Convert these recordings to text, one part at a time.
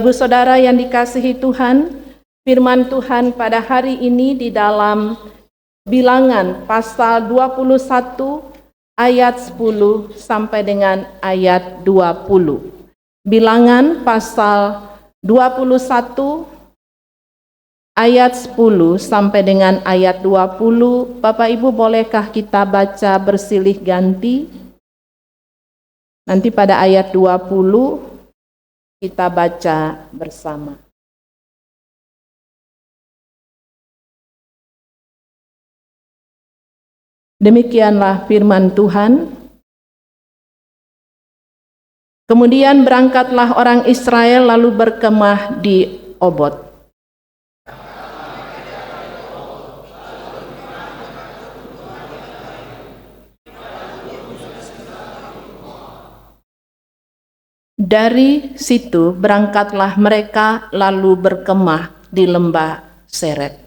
Ibu Saudara yang dikasihi Tuhan, firman Tuhan pada hari ini di dalam Bilangan pasal 21 ayat 10 sampai dengan ayat 20. Bilangan pasal 21 ayat 10 sampai dengan ayat 20. Bapak Ibu, bolehkah kita baca bersilih ganti? Nanti pada ayat 20 kita baca bersama. Demikianlah firman Tuhan. Kemudian berangkatlah orang Israel lalu berkemah di Obot. Dari situ berangkatlah mereka lalu berkemah di lembah Seret.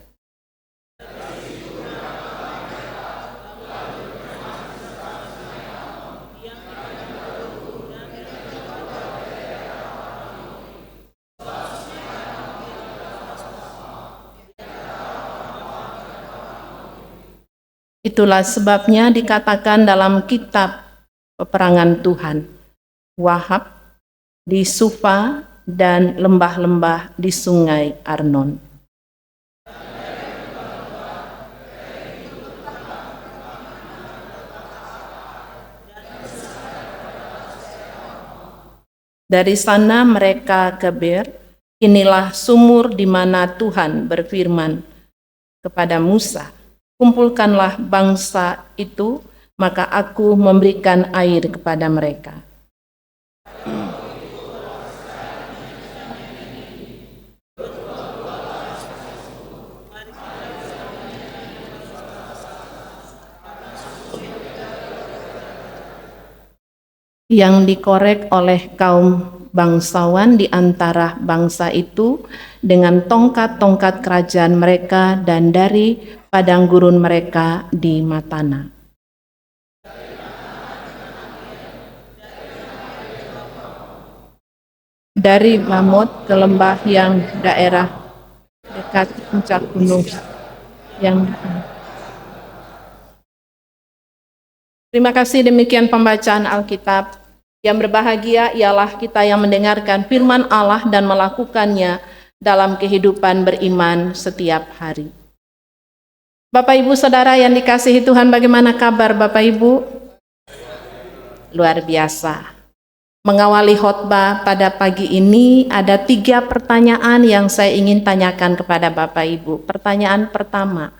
Itulah sebabnya dikatakan dalam kitab peperangan Tuhan, Wahab di Sufa dan lembah-lembah di sungai Arnon. Dari sana mereka ke Ber, inilah sumur di mana Tuhan berfirman kepada Musa, kumpulkanlah bangsa itu, maka aku memberikan air kepada mereka. Yang dikorek oleh kaum bangsawan di antara bangsa itu dengan tongkat-tongkat kerajaan mereka dan dari padang gurun mereka di Matana. Dari Mamot ke lembah yang daerah dekat puncak gunung yang Terima kasih, demikian pembacaan Alkitab. Yang berbahagia ialah kita yang mendengarkan firman Allah dan melakukannya dalam kehidupan beriman setiap hari. Bapak Ibu Saudara yang dikasihi Tuhan, bagaimana kabar Bapak Ibu? Luar biasa. Mengawali khotbah pada pagi ini ada 3 pertanyaan yang saya ingin tanyakan kepada Bapak Ibu. Pertanyaan pertama,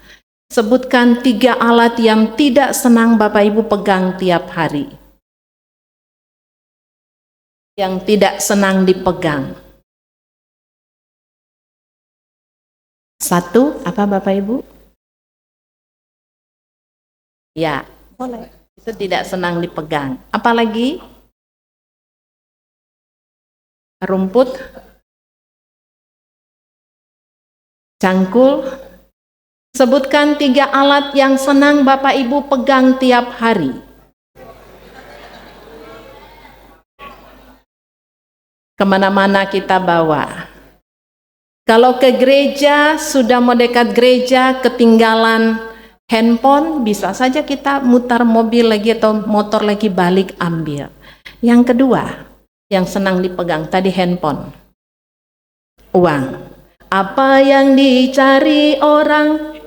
sebutkan 3 alat yang tidak senang Bapak Ibu pegang tiap hari. Yang tidak senang dipegang. 1, apa Bapak Ibu? Ya, boleh. Itu tidak senang dipegang. Apalagi? Rumput, cangkul. Sebutkan 3 alat yang senang Bapak Ibu pegang tiap hari. Kemana-mana kita bawa. Kalau ke gereja, sudah mau dekat gereja, ketinggalan handphone, bisa saja kita mutar mobil lagi atau motor lagi balik ambil. Yang kedua, yang senang dipegang tadi handphone. Uang. Apa yang dicari orang?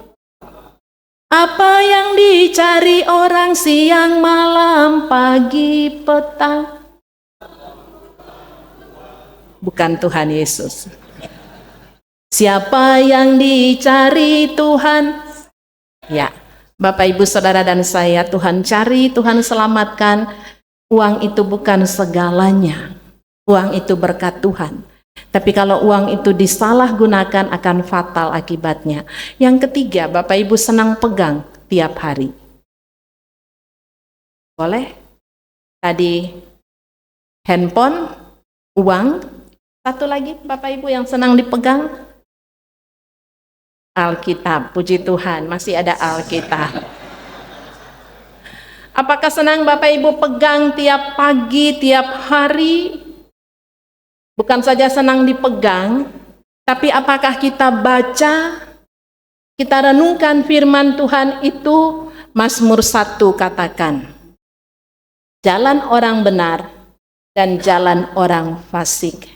Apa yang dicari orang siang, malam, pagi, petang? Bukan Tuhan Yesus. Siapa yang dicari Tuhan? Ya, Bapak Ibu Saudara dan saya, Tuhan cari, Tuhan selamatkan. Uang itu bukan segalanya. Uang itu berkat Tuhan. Tapi kalau uang itu disalahgunakan akan fatal akibatnya. Yang ketiga, Bapak Ibu senang pegang tiap hari. Boleh? Tadi handphone, uang. Satu lagi Bapak Ibu yang senang dipegang? Alkitab, puji Tuhan, masih ada Alkitab. Apakah senang Bapak Ibu pegang tiap pagi, tiap hari? Bukan saja senang dipegang, tapi apakah kita baca, kita renungkan firman Tuhan itu? Mazmur 1 katakan, jalan orang benar dan jalan orang fasik.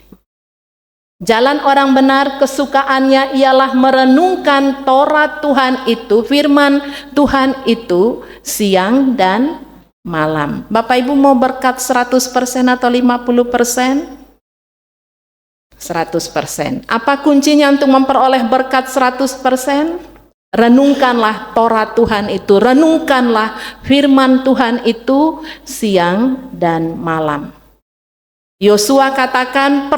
Jalan orang benar kesukaannya ialah merenungkan Taurat Tuhan itu, firman Tuhan itu siang dan malam. Bapak Ibu mau berkat 100% atau 50%? 100%. Apa kuncinya untuk memperoleh berkat 100%? Renungkanlah Taurat Tuhan itu, renungkanlah firman Tuhan itu siang dan malam. Yosua katakan,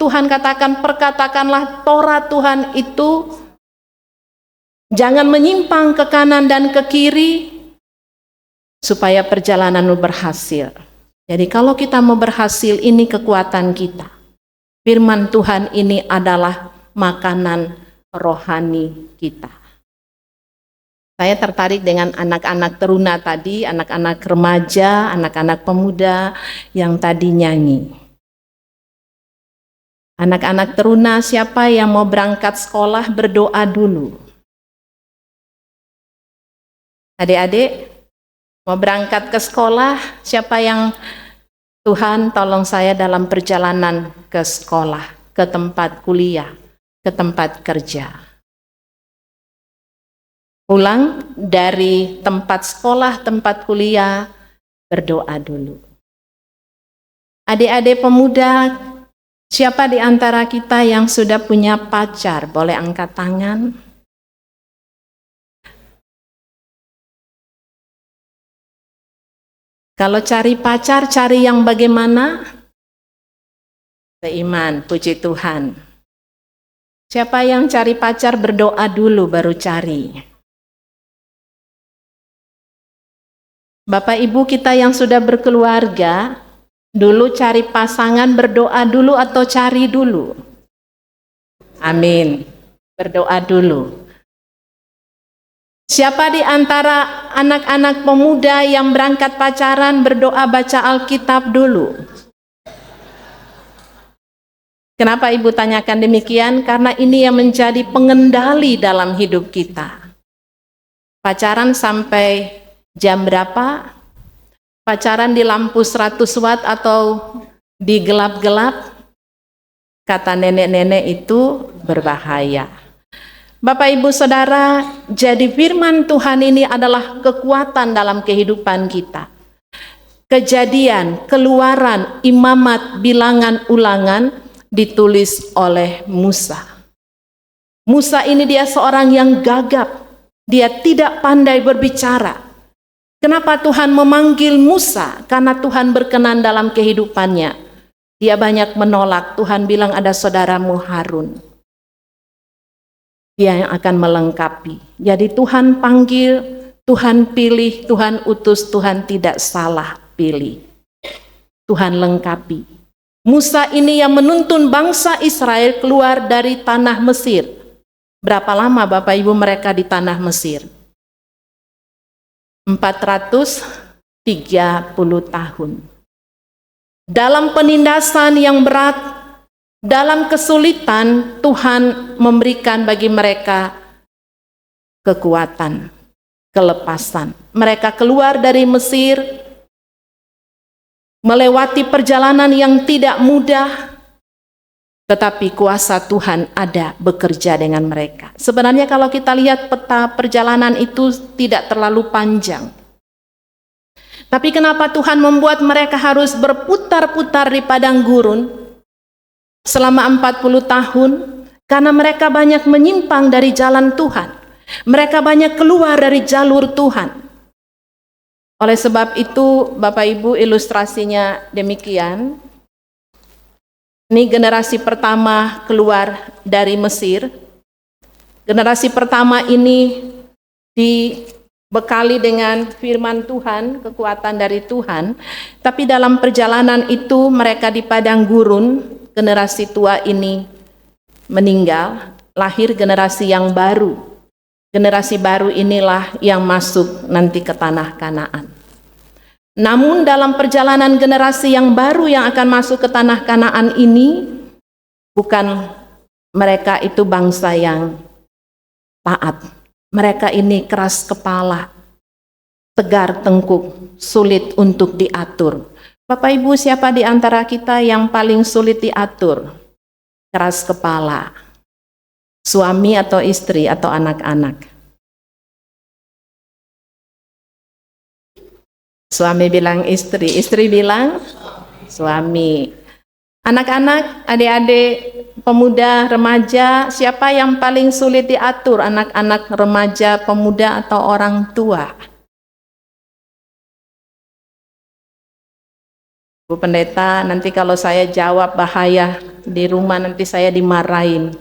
Tuhan katakan, perkatakanlah Taurat Tuhan itu, jangan menyimpang ke kanan dan ke kiri, supaya perjalananmu berhasil. Jadi kalau kita mau berhasil, ini kekuatan kita. Firman Tuhan ini adalah makanan rohani kita. Saya tertarik dengan anak-anak teruna tadi, anak-anak remaja, anak-anak pemuda yang tadi nyanyi. Anak-anak teruna, siapa yang mau berangkat sekolah berdoa dulu. Adik-adik, mau berangkat ke sekolah, siapa yang Tuhan tolong saya dalam perjalanan ke sekolah, ke tempat kuliah, ke tempat kerja. Pulang dari tempat sekolah, tempat kuliah, berdoa dulu. Adik-adik pemuda, siapa di antara kita yang sudah punya pacar? Boleh angkat tangan? Kalau cari pacar, cari yang bagaimana? Seiman, puji Tuhan. Siapa yang cari pacar berdoa dulu baru cari. Bapak Ibu kita yang sudah berkeluarga, dulu cari pasangan berdoa dulu atau cari dulu? Amin. Berdoa dulu. Siapa di antara anak-anak pemuda yang berangkat pacaran berdoa baca Alkitab dulu? Kenapa Ibu tanyakan demikian? Karena ini yang menjadi pengendali dalam hidup kita. Pacaran sampai jam berapa? Pacaran di lampu 100 watt atau di gelap-gelap? Kata nenek-nenek itu berbahaya. Bapak Ibu Saudara, jadi firman Tuhan ini adalah kekuatan dalam kehidupan kita. Kejadian, Keluaran, Imamat, Bilangan, Ulangan ditulis oleh Musa. Musa ini dia seorang yang gagap, dia tidak pandai berbicara. Kenapa Tuhan memanggil Musa? Karena Tuhan berkenan dalam kehidupannya. Dia banyak menolak, Tuhan bilang ada saudaramu Harun. Dia yang akan melengkapi. Jadi Tuhan panggil, Tuhan pilih, Tuhan utus, Tuhan tidak salah pilih. Tuhan lengkapi. Musa ini yang menuntun bangsa Israel keluar dari tanah Mesir. Berapa lama Bapak Ibu mereka di tanah Mesir? 430 tahun. Dalam penindasan yang berat, dalam kesulitan, Tuhan memberikan bagi mereka kekuatan, kelepasan. Mereka keluar dari Mesir, melewati perjalanan yang tidak mudah, tetapi kuasa Tuhan ada bekerja dengan mereka. Sebenarnya kalau kita lihat peta perjalanan itu tidak terlalu panjang. Tapi kenapa Tuhan membuat mereka harus berputar-putar di padang gurun selama 40 tahun? Karena mereka banyak menyimpang dari jalan Tuhan. Mereka banyak keluar dari jalur Tuhan. Oleh sebab itu, Bapak Ibu, ilustrasinya demikian. Ini generasi pertama keluar dari Mesir. Generasi pertama ini dibekali dengan firman Tuhan, kekuatan dari Tuhan. Tapi dalam perjalanan itu mereka di padang gurun, generasi tua ini meninggal, lahir generasi yang baru. Generasi baru inilah yang masuk nanti ke tanah Kanaan. Namun dalam perjalanan generasi yang baru yang akan masuk ke tanah Kanaan ini, bukan mereka itu bangsa yang taat. Mereka ini keras kepala, tegar tengkuk, sulit untuk diatur. Bapak Ibu, siapa di antara kita yang paling sulit diatur? Keras kepala, suami atau istri atau anak-anak? Suami bilang istri, istri bilang suami. Anak-anak, adik-adik, pemuda, remaja, siapa yang paling sulit diatur? Anak-anak, remaja, pemuda, atau orang tua? Bu Pendeta, nanti kalau saya jawab bahaya di rumah, nanti saya dimarahin.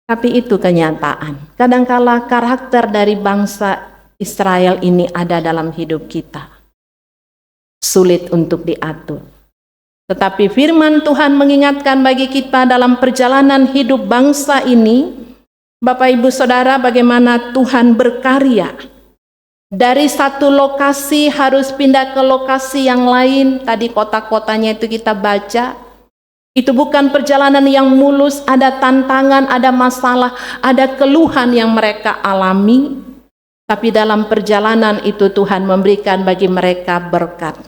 Tapi itu kenyataan. Kadangkala karakter dari bangsa Israel ini ada dalam hidup kita. Sulit untuk diatur. Tetapi firman Tuhan mengingatkan bagi kita dalam perjalanan hidup bangsa ini, Bapak Ibu Saudara, bagaimana Tuhan berkarya. Dari satu lokasi harus pindah ke lokasi yang lain. Tadi kota-kotanya itu kita baca. Itu bukan perjalanan yang mulus, ada tantangan, ada masalah, ada keluhan yang mereka alami. Tapi dalam perjalanan itu Tuhan memberikan bagi mereka berkat.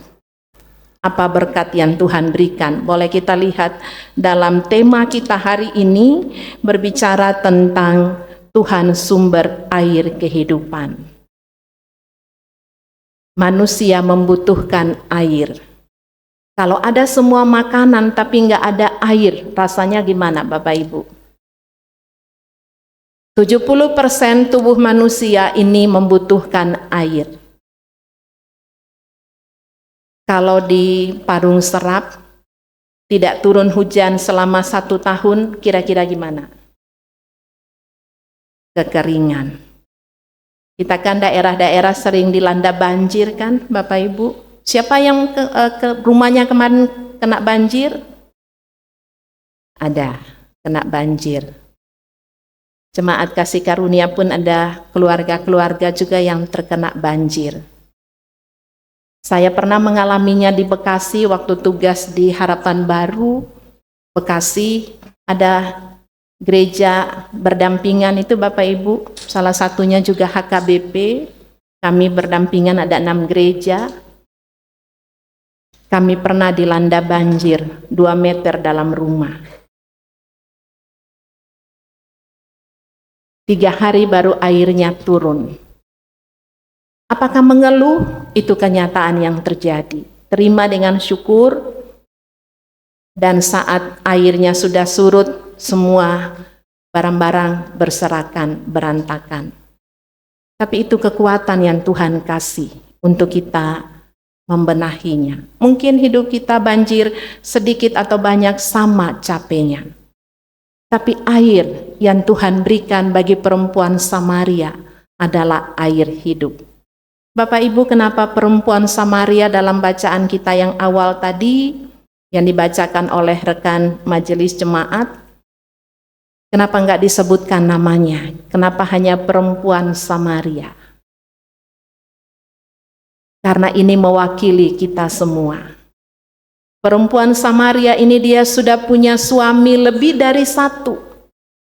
Apa berkat yang Tuhan berikan? Boleh kita lihat dalam tema kita hari ini, berbicara tentang Tuhan sumber air kehidupan. Manusia membutuhkan air. Kalau ada semua makanan tapi nggak ada air, rasanya gimana Bapak Ibu? 70% tubuh manusia ini membutuhkan air. Kalau di Parung Serap tidak turun hujan selama 1 tahun, kira-kira gimana? Kekeringan. Kita kan daerah-daerah sering dilanda banjir kan Bapak Ibu? Siapa yang ke rumahnya kemarin kena banjir? Ada, kena banjir. Jemaat Kasih Karunia pun ada keluarga-keluarga juga yang terkena banjir. Saya pernah mengalaminya di Bekasi waktu tugas di Harapan Baru, Bekasi. Ada gereja berdampingan itu Bapak Ibu, salah satunya juga HKBP. Kami berdampingan ada 6 gereja. Kami pernah dilanda banjir 2 meter dalam rumah. 3 hari baru airnya turun. Apakah mengeluh? Itu kenyataan yang terjadi. Terima dengan syukur, dan saat airnya sudah surut, semua barang-barang berserakan, berantakan. Tapi itu kekuatan yang Tuhan kasih untuk kita membenahinya. Mungkin hidup kita banjir sedikit atau banyak sama capeknya. Tapi air yang Tuhan berikan bagi perempuan Samaria adalah air hidup. Bapak Ibu, kenapa perempuan Samaria dalam bacaan kita yang awal tadi, yang dibacakan oleh rekan majelis jemaat, kenapa enggak disebutkan namanya? Kenapa hanya perempuan Samaria? Karena ini mewakili kita semua. Perempuan Samaria ini dia sudah punya suami lebih dari 1.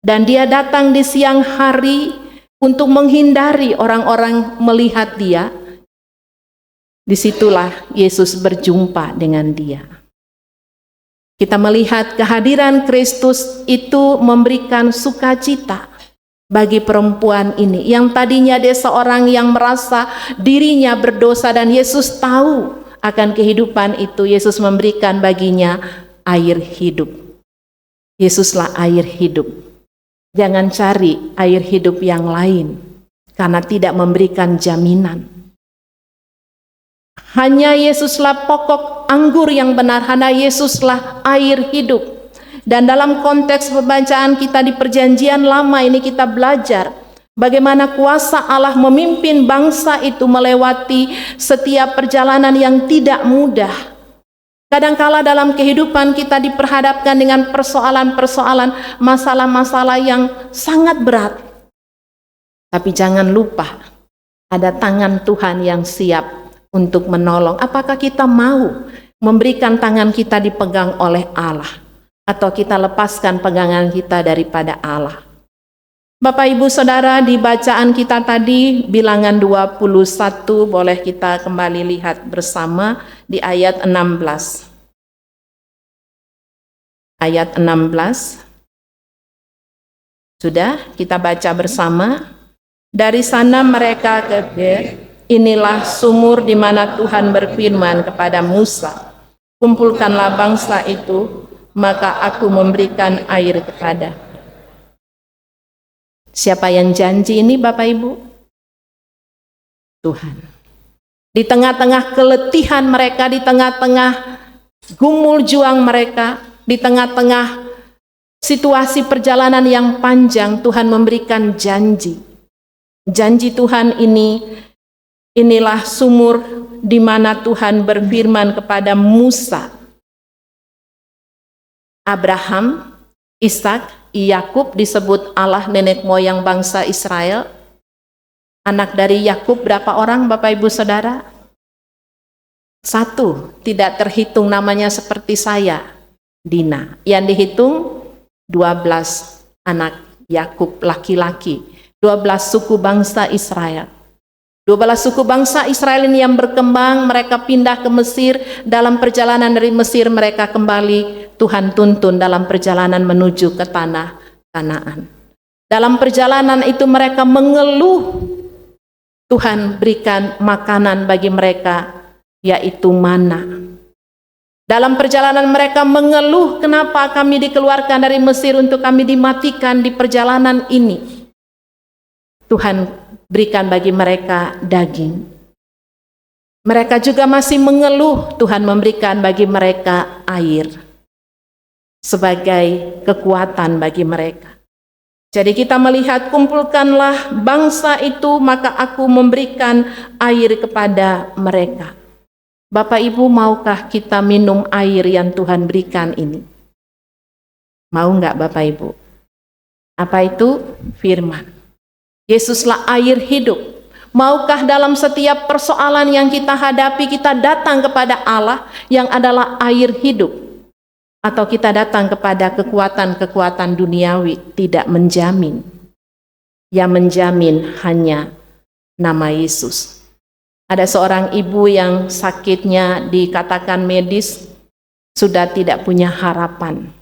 Dan dia datang di siang hari untuk menghindari orang-orang melihat dia. Disitulah Yesus berjumpa dengan dia. Kita melihat kehadiran Kristus itu memberikan sukacita bagi perempuan ini. Yang tadinya dia seorang yang merasa dirinya berdosa dan Yesus tahu akan kehidupan itu, Yesus memberikan baginya air hidup. Yesuslah air hidup. Jangan cari air hidup yang lain, karena tidak memberikan jaminan. Hanya Yesuslah pokok anggur yang benar, hanya Yesuslah air hidup. Dan dalam konteks pembacaan kita di Perjanjian Lama ini kita belajar bagaimana kuasa Allah memimpin bangsa itu melewati setiap perjalanan yang tidak mudah. Kadangkala dalam kehidupan kita diperhadapkan dengan persoalan-persoalan, masalah-masalah yang sangat berat. Tapi jangan lupa, ada tangan Tuhan yang siap untuk menolong? Apakah kita mau memberikan tangan kita dipegang oleh Allah, atau kita lepaskan pegangan kita daripada Allah? Bapak Ibu Saudara, di bacaan kita tadi Bilangan 21, boleh kita kembali lihat bersama di ayat 16. Ayat 16. Sudah kita baca bersama. Dari sana mereka ke Ber, inilah sumur di mana Tuhan berfirman kepada Musa, kumpulkanlah bangsa itu, maka aku memberikan air kepada. Siapa yang janji ini Bapak Ibu? Tuhan. Di tengah-tengah keletihan mereka, di tengah-tengah gumul juang mereka, di tengah-tengah situasi perjalanan yang panjang, Tuhan memberikan janji. Janji Tuhan ini, inilah sumur di mana Tuhan berfirman kepada Musa. Abraham, Ishak, Yakub disebut Allah nenek moyang bangsa Israel. Anak dari Yakub berapa orang Bapak Ibu Saudara? 1, tidak terhitung namanya seperti saya, Dina. Yang dihitung 12 anak Yakub laki-laki, 12 suku bangsa Israel. 12 suku bangsa Israel ini yang berkembang, mereka pindah ke Mesir. Dalam perjalanan dari Mesir mereka kembali, Tuhan tuntun dalam perjalanan menuju ke tanah Kanaan. Dalam perjalanan itu mereka mengeluh, Tuhan berikan makanan bagi mereka, yaitu mana. Dalam perjalanan mereka mengeluh, kenapa kami dikeluarkan dari Mesir untuk kami dimatikan di perjalanan ini. Tuhan berikan bagi mereka daging. Mereka juga masih mengeluh, Tuhan memberikan bagi mereka air sebagai kekuatan bagi mereka. Jadi kita melihat, kumpulkanlah bangsa itu, maka aku memberikan air kepada mereka. Bapak Ibu, maukah kita minum air yang Tuhan berikan ini? Mau enggak Bapak Ibu? Apa itu? Firman. Yesuslah air hidup. Maukah dalam setiap persoalan yang kita hadapi, kita datang kepada Allah yang adalah air hidup? Atau kita datang kepada kekuatan-kekuatan duniawi? Tidak menjamin. Yang menjamin hanya nama Yesus. Ada seorang ibu yang sakitnya dikatakan medis sudah tidak punya harapan.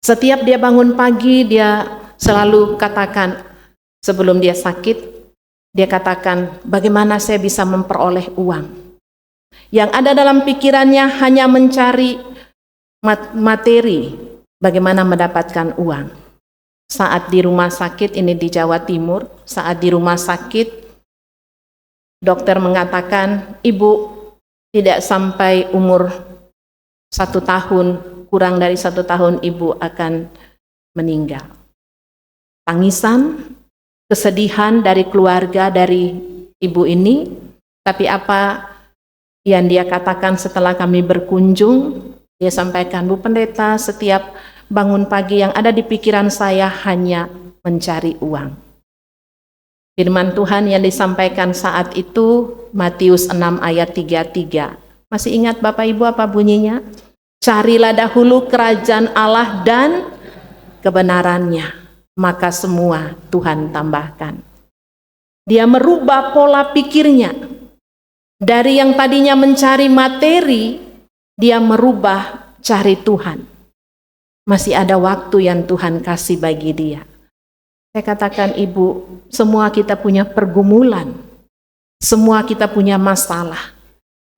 Setiap dia bangun pagi, dia selalu katakan, sebelum dia sakit, dia katakan, bagaimana saya bisa memperoleh uang? Yang ada dalam pikirannya hanya mencari materi, bagaimana mendapatkan uang. Saat di rumah sakit, ini di Jawa Timur, saat di rumah sakit, dokter mengatakan, ibu tidak sampai umur 1 tahun, kurang dari 1 tahun ibu akan meninggal. Tangisan, kesedihan dari keluarga dari ibu ini, tapi apa yang dia katakan setelah kami berkunjung, dia sampaikan, Bu Pendeta, setiap bangun pagi yang ada di pikiran saya hanya mencari uang. Firman Tuhan yang disampaikan saat itu, Matius 6 ayat 33. Masih ingat Bapak Ibu apa bunyinya? Carilah dahulu kerajaan Allah dan kebenarannya, maka semua Tuhan tambahkan. Dia merubah pola pikirnya. Dari yang tadinya mencari materi, dia merubah cari Tuhan. Masih ada waktu yang Tuhan kasih bagi dia. Saya katakan, Ibu, semua kita punya pergumulan, semua kita punya masalah,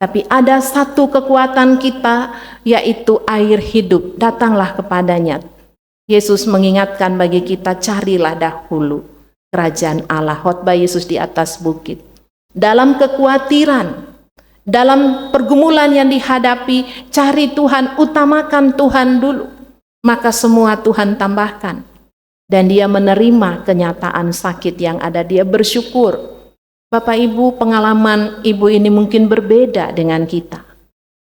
tapi ada satu kekuatan kita, yaitu air hidup. Datanglah kepadanya. Yesus mengingatkan bagi kita, carilah dahulu kerajaan Allah. Khotbah Yesus di atas bukit. Dalam kekhawatiran, dalam pergumulan yang dihadapi, cari Tuhan, utamakan Tuhan dulu, maka semua Tuhan tambahkan. Dan dia menerima kenyataan sakit yang ada, dia bersyukur. Bapak Ibu, pengalaman ibu ini mungkin berbeda dengan kita.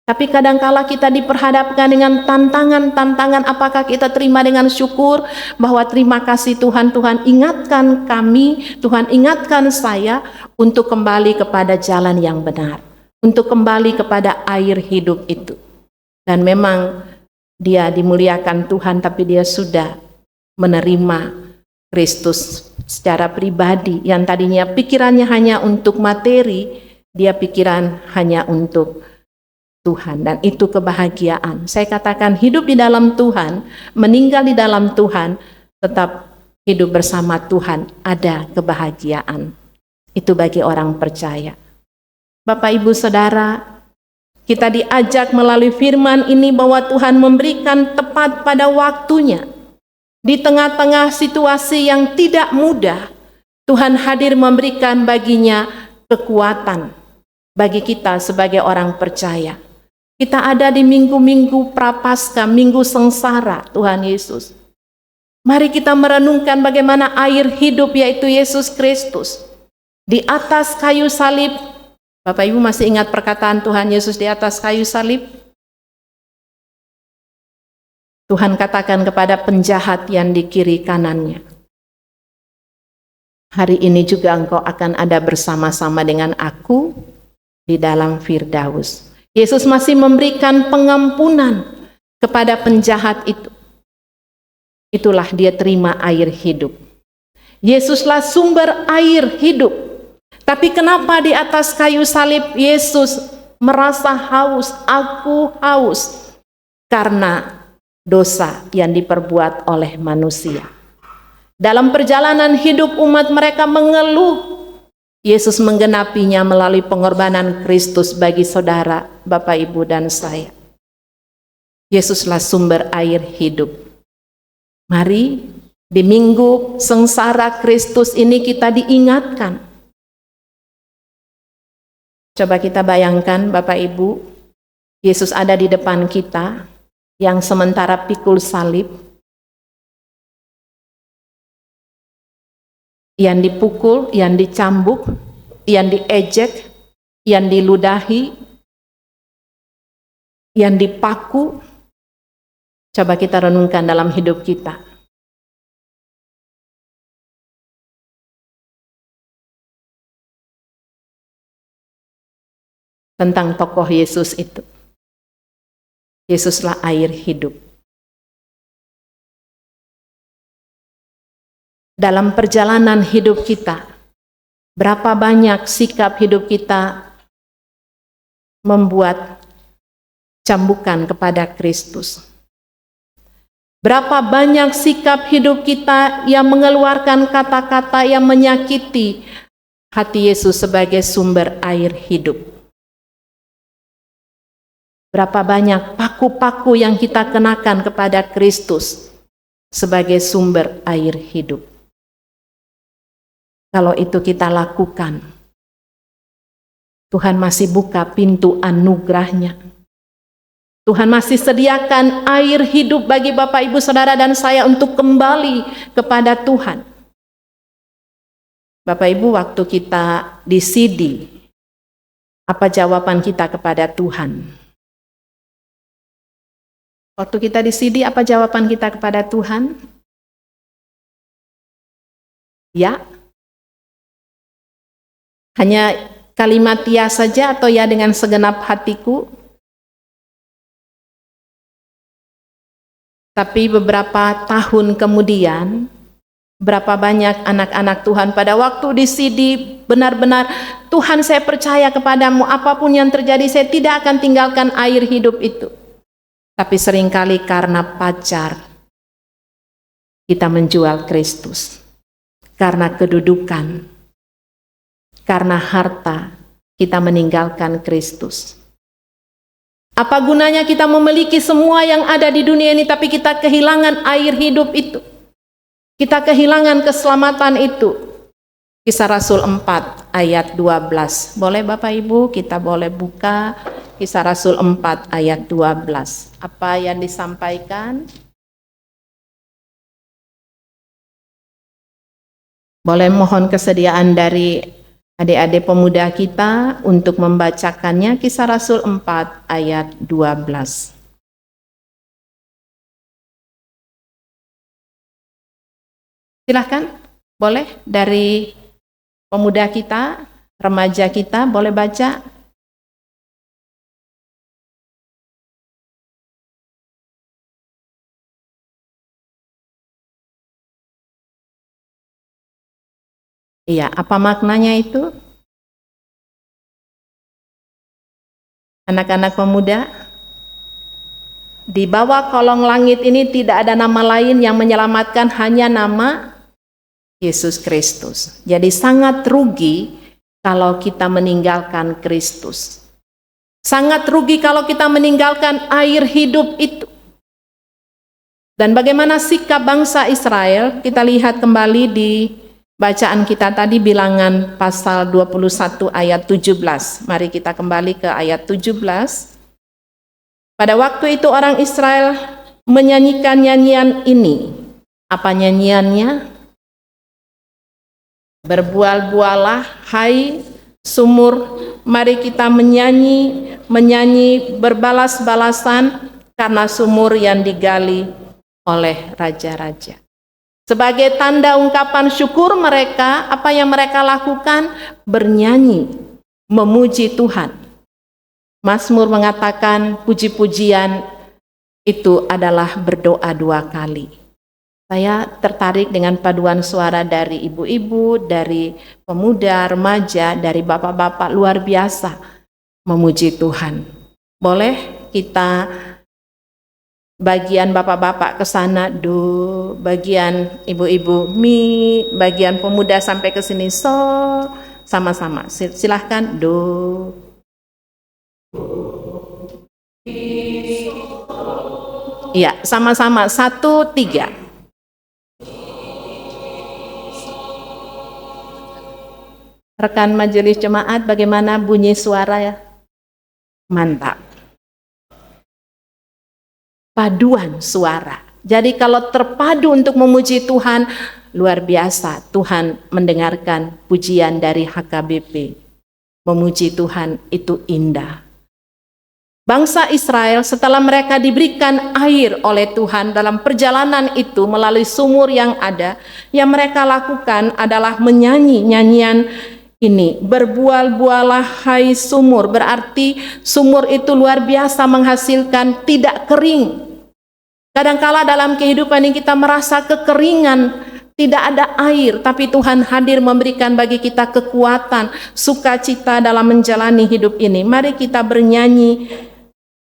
Tapi kadangkala kita diperhadapkan dengan tantangan-tantangan, apakah kita terima dengan syukur bahwa terima kasih Tuhan, Tuhan ingatkan kami, Tuhan ingatkan saya untuk kembali kepada jalan yang benar, untuk kembali kepada air hidup itu. Dan memang dia dimuliakan Tuhan, tapi dia sudah menerima Kristus secara pribadi, yang tadinya pikirannya hanya untuk materi, dia pikiran hanya untuk Tuhan, dan itu kebahagiaan. Saya katakan hidup di dalam Tuhan, meninggal di dalam Tuhan, tetap hidup bersama Tuhan, ada kebahagiaan. Itu bagi orang percaya. Bapak, Ibu, Saudara, kita diajak melalui firman ini bahwa Tuhan memberikan tepat pada waktunya. Di tengah-tengah situasi yang tidak mudah, Tuhan hadir memberikan baginya kekuatan bagi kita sebagai orang percaya. Kita ada di minggu-minggu prapaskah, minggu sengsara Tuhan Yesus. Mari kita merenungkan bagaimana air hidup, yaitu Yesus Kristus, di atas kayu salib. Bapak Ibu masih ingat perkataan Tuhan Yesus di atas kayu salib? Tuhan katakan kepada penjahat yang di kiri kanannya, hari ini juga engkau akan ada bersama-sama dengan aku di dalam Firdaus. Yesus masih memberikan pengampunan kepada penjahat itu. Itulah dia terima air hidup. Yesuslah sumber air hidup. Tapi kenapa di atas kayu salib Yesus merasa haus? Aku haus karena dosa yang diperbuat oleh manusia. Dalam perjalanan hidup umat mereka mengeluh, Yesus menggenapinya melalui pengorbanan Kristus bagi saudara, Bapak, Ibu, dan saya. Yesuslah sumber air hidup. Mari di minggu sengsara Kristus ini kita diingatkan. Coba kita bayangkan, Bapak, Ibu, Yesus ada di depan kita, yang sementara pikul salib, yang dipukul, yang dicambuk, yang diejek, yang diludahi, yang dipaku. Coba kita renungkan dalam hidup kita. Tentang tokoh Yesus itu. Yesuslah air hidup. Dalam perjalanan hidup kita, berapa banyak sikap hidup kita membuat cambukan kepada Kristus. Berapa banyak sikap hidup kita yang mengeluarkan kata-kata yang menyakiti hati Yesus sebagai sumber air hidup. Berapa banyak paku-paku yang kita kenakan kepada Kristus sebagai sumber air hidup. Kalau itu kita lakukan, Tuhan masih buka pintu anugerahnya. Tuhan masih sediakan air hidup bagi Bapak, Ibu, Saudara, dan saya untuk kembali kepada Tuhan. Bapak, Ibu, waktu kita di CD, apa jawaban kita kepada Tuhan? Waktu kita di CD, apa jawaban kita kepada Tuhan? Ya. Hanya kalimat ya saja atau ya dengan segenap hatiku? Tapi beberapa tahun kemudian, berapa banyak anak-anak Tuhan pada waktu di CD benar-benar, Tuhan, saya percaya kepadamu, apapun yang terjadi saya tidak akan tinggalkan air hidup itu. Tapi seringkali karena pacar, kita menjual Kristus. Karena kedudukan, karena harta, kita meninggalkan Kristus. Apa gunanya kita memiliki semua yang ada di dunia ini, tapi kita kehilangan air hidup itu. Kita kehilangan keselamatan itu. Kisah Rasul 4 ayat 12. Boleh Bapak Ibu, kita boleh buka Kisah Rasul 4 ayat 12. Apa yang disampaikan? Boleh mohon kesediaan dari adik-adik pemuda kita untuk membacakannya, Kisah Rasul 4 ayat 12. Silahkan, boleh dari pemuda kita, remaja kita, boleh baca. Iya, apa maknanya itu? Anak-anak pemuda, di bawah kolong langit ini tidak ada nama lain yang menyelamatkan, hanya nama Yesus Kristus. Jadi sangat rugi kalau kita meninggalkan Kristus. Sangat rugi kalau kita meninggalkan air hidup itu. Dan bagaimana sikap bangsa Israel? Kita lihat kembali di bacaan kita tadi, Bilangan pasal 21 ayat 17. Mari kita kembali ke ayat 17. Pada waktu itu orang Israel menyanyikan nyanyian ini. Apa nyanyiannya? Berbual-bualah, hai sumur, mari kita menyanyi berbalas-balasan karena sumur yang digali oleh raja-raja. Sebagai tanda ungkapan syukur mereka, apa yang mereka lakukan? Bernyanyi, memuji Tuhan. Mazmur mengatakan puji-pujian itu adalah berdoa 2 kali. Saya tertarik dengan paduan suara dari ibu-ibu, dari pemuda, remaja, dari bapak-bapak, luar biasa memuji Tuhan. Boleh kita bagian bapak-bapak ke sana, do, bagian ibu-ibu mi, bagian pemuda sampai ke sini so, sama-sama. Silahkan do. Iya, sama-sama 1, 3. Rekan majelis jemaat, bagaimana bunyi suara ya? Mantap. Paduan suara. Jadi kalau terpadu untuk memuji Tuhan, luar biasa. Tuhan mendengarkan pujian dari HKBP. Memuji Tuhan itu indah. Bangsa Israel setelah mereka diberikan air oleh Tuhan dalam perjalanan itu melalui sumur yang ada, yang mereka lakukan adalah menyanyi nyanyian ini. Berbual-bualah hai sumur, berarti sumur itu luar biasa menghasilkan, tidak kering. Kadangkala dalam kehidupan ini kita merasa kekeringan, tidak ada air, tapi Tuhan hadir memberikan bagi kita kekuatan, sukacita dalam menjalani hidup ini. Mari kita bernyanyi,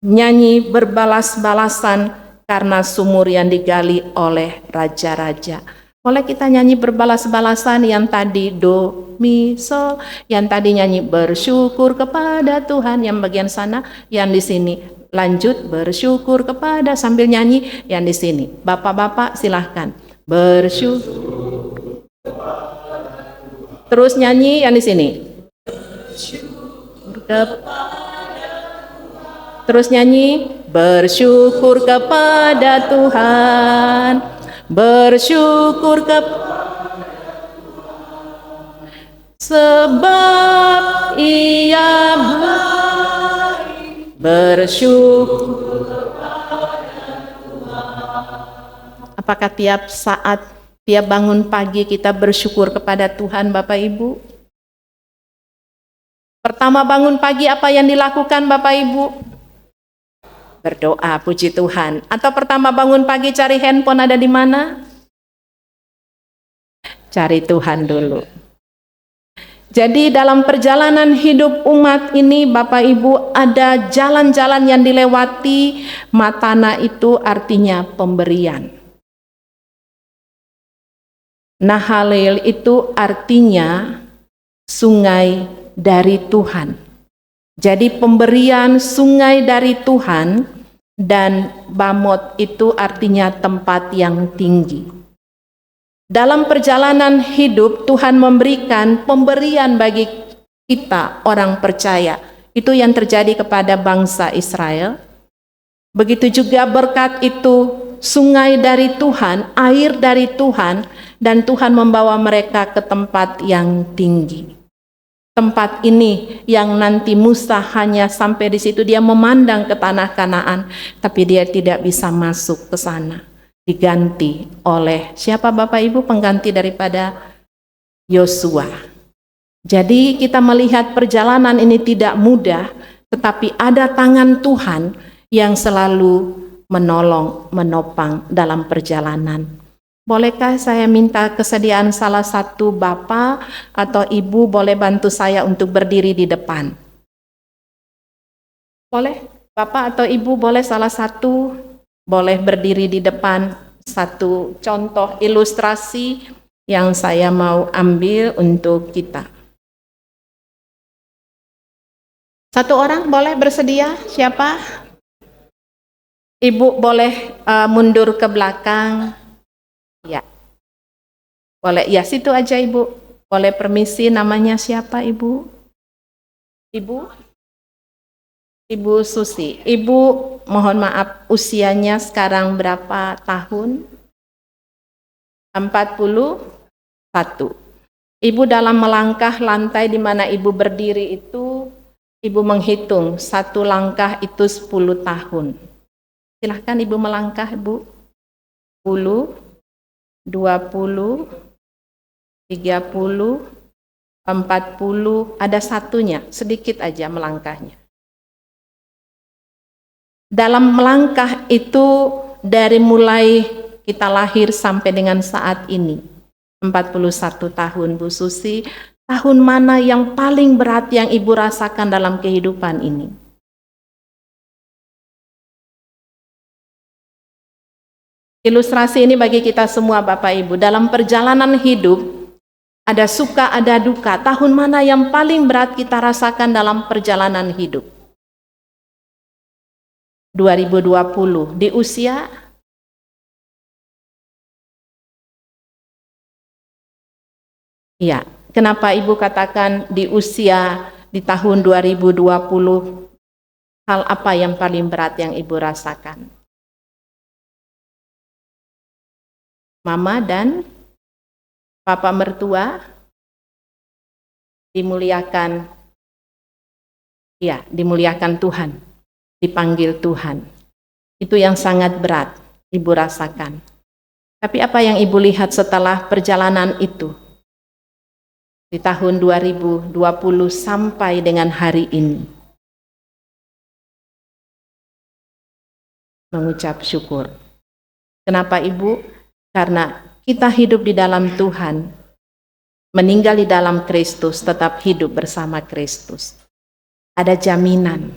nyanyi berbalas-balasan karena sumur yang digali oleh raja-raja. Boleh kita nyanyi berbalas-balasan yang tadi do, mi, sol, yang tadi nyanyi bersyukur kepada Tuhan, yang bagian sana, yang di sini lanjut bersyukur kepada, sambil nyanyi yang di sini. Bapak-bapak silahkan bersyukur. Terus nyanyi yang di sini. Terus nyanyi bersyukur kepada Tuhan. Bersyukur kepada sebab Ia baik. Bersyukur kepada Tuhan. Apakah tiap saat, tiap bangun pagi kita bersyukur kepada Tuhan, Bapak Ibu? Pertama bangun pagi apa yang dilakukan Bapak Ibu? Berdoa, puji Tuhan. Atau pertama bangun pagi cari handphone ada di mana? Cari Tuhan dulu. Jadi dalam perjalanan hidup umat ini Bapak Ibu ada jalan-jalan yang dilewati. Matana itu artinya pemberian. Nahalel itu artinya sungai dari Tuhan. Jadi pemberian sungai dari Tuhan, dan Bamot itu artinya tempat yang tinggi. Dalam perjalanan hidup Tuhan memberikan pemberian bagi kita orang percaya. Itu yang terjadi kepada bangsa Israel. Begitu juga berkat itu sungai dari Tuhan, air dari Tuhan, dan Tuhan membawa mereka ke tempat yang tinggi. tempat ini yang nanti Musa hanya sampai di situ, dia memandang ke tanah Kanaan, tapi dia tidak bisa masuk ke sana. Diganti oleh siapa Bapak Ibu? Pengganti daripada Yosua. Jadi kita melihat perjalanan ini tidak mudah, tetapi ada tangan Tuhan yang selalu menolong, menopang dalam perjalanan. Bolehkah saya minta kesediaan salah satu Bapak atau Ibu boleh bantu saya untuk berdiri di depan? Boleh? Bapak atau Ibu boleh salah satu boleh berdiri di depan. Satu contoh ilustrasi yang saya mau ambil untuk kita. Satu orang boleh bersedia? Siapa? Ibu boleh mundur ke belakang. Ya. Boleh, ya situ aja Ibu. Boleh permisi, namanya siapa Ibu? Ibu Susi. Ibu mohon maaf, usianya sekarang berapa tahun? 41. Ibu dalam melangkah lantai di mana Ibu berdiri itu, Ibu menghitung satu langkah itu 10 tahun. Silahkan Ibu melangkah Ibu. 10, 20, 30, 40, ada satunya, sedikit aja melangkahnya. Dalam melangkah itu dari mulai kita lahir sampai dengan saat ini, 41 tahun Bu Susi, tahun mana yang paling berat yang Ibu rasakan dalam kehidupan ini? Ilustrasi ini bagi kita semua Bapak Ibu, dalam perjalanan hidup ada suka, ada duka. Tahun mana yang paling berat kita rasakan dalam perjalanan hidup? 2020, di usia ya, kenapa Ibu katakan di usia di tahun 2020, hal apa yang paling berat yang Ibu rasakan? Mama dan Papa mertua dimuliakan, ya, dimuliakan Tuhan, dipanggil Tuhan. Itu yang sangat berat Ibu rasakan. Tapi apa yang Ibu lihat setelah perjalanan itu? Di tahun 2020 sampai dengan hari ini. Mengucap syukur. Kenapa Ibu? Karena kita hidup di dalam Tuhan, meninggal di dalam Kristus, tetap hidup bersama Kristus. Ada jaminan.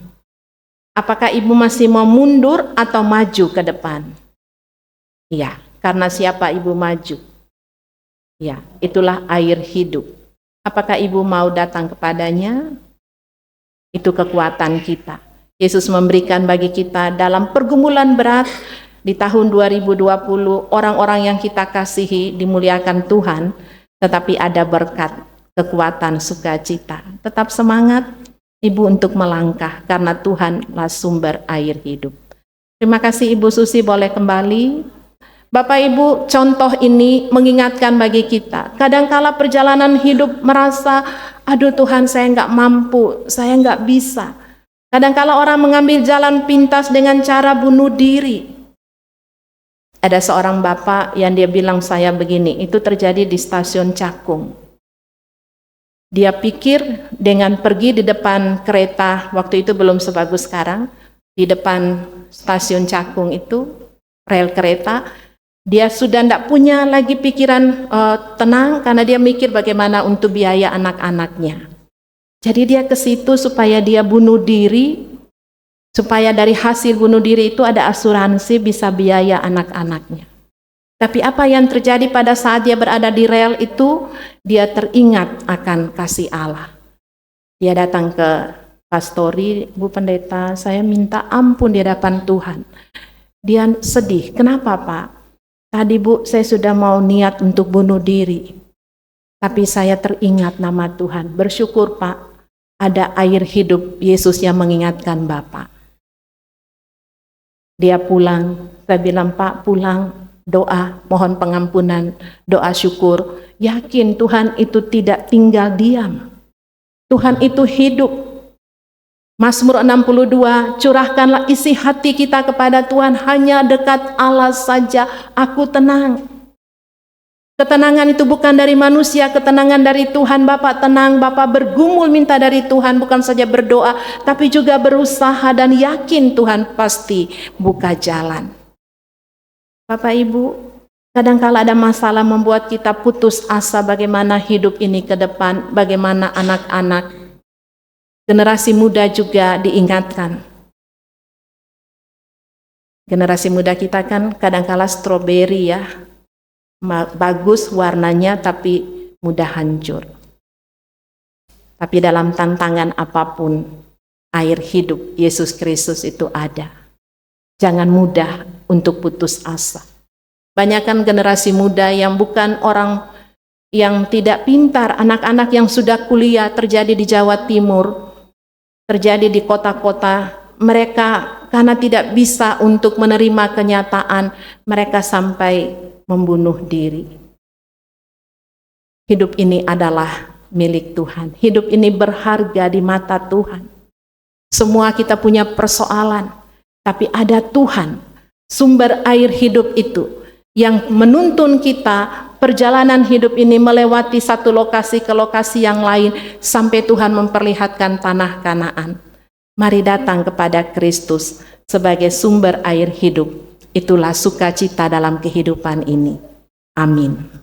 Apakah Ibu masih mau mundur atau maju ke depan? Ya, karena siapa Ibu maju? Ya, itulah air hidup. Apakah Ibu mau datang kepadanya? Itu kekuatan kita. Yesus memberikan bagi kita dalam pergumulan berat di tahun 2020, orang-orang yang kita kasihi dimuliakan Tuhan, tetapi ada berkat, kekuatan, sukacita. Tetap semangat Ibu untuk melangkah, karena Tuhanlah sumber air hidup. Terima kasih Ibu Susi, boleh kembali. Bapak Ibu, contoh ini mengingatkan bagi kita. Kadangkala perjalanan hidup merasa, aduh Tuhan saya nggak mampu, saya nggak bisa. Kadangkala orang mengambil jalan pintas dengan cara bunuh diri. Ada seorang bapak yang dia bilang saya begini, itu terjadi di stasiun Cakung. Dia pikir dengan pergi di depan kereta, waktu itu belum sebagus sekarang, di depan stasiun Cakung itu, rel kereta, dia sudah tidak punya lagi pikiran tenang, karena dia mikir bagaimana untuk biaya anak-anaknya. Jadi dia ke situ supaya dia bunuh diri, supaya dari hasil bunuh diri itu ada asuransi bisa biaya anak-anaknya. Tapi apa yang terjadi pada saat dia berada di rel itu, dia teringat akan kasih Allah. Dia datang ke pastori, Bu Pendeta, saya minta ampun di hadapan Tuhan. Dia sedih, kenapa Pak? Tadi Bu, saya sudah mau niat untuk bunuh diri, tapi saya teringat nama Tuhan. Bersyukur Pak, ada air hidup Yesus yang mengingatkan Bapak. Dia pulang, saya bilang Pak pulang, doa, mohon pengampunan, doa syukur, yakin Tuhan itu tidak tinggal diam. Tuhan itu hidup. Mazmur 62, curahkanlah isi hati kita kepada Tuhan, hanya dekat Allah saja aku tenang. Ketenangan itu bukan dari manusia, ketenangan dari Tuhan. Bapak tenang, Bapak bergumul minta dari Tuhan, bukan saja berdoa, tapi juga berusaha dan yakin Tuhan pasti buka jalan. Bapak Ibu, kadangkala ada masalah membuat kita putus asa bagaimana hidup ini ke depan, bagaimana anak-anak, generasi muda juga diingatkan. Generasi muda kita kan kadangkala stroberi ya, bagus warnanya tapi mudah hancur. Tapi dalam tantangan apapun, air hidup Yesus Kristus itu ada. Jangan mudah untuk putus asa. Banyakkan generasi muda yang bukan orang yang tidak pintar, anak-anak yang sudah kuliah, terjadi di Jawa Timur, terjadi di kota-kota. Mereka karena tidak bisa untuk menerima kenyataan, mereka sampai membunuh diri. Hidup ini adalah milik Tuhan. Hidup ini berharga di mata Tuhan. Semua kita punya persoalan, tapi ada Tuhan, sumber air hidup itu, yang menuntun kita perjalanan hidup ini melewati satu lokasi ke lokasi yang lain, sampai Tuhan memperlihatkan tanah Kanaan. Mari datang kepada Kristus sebagai sumber air hidup. Itulah sukacita dalam kehidupan ini. Amin.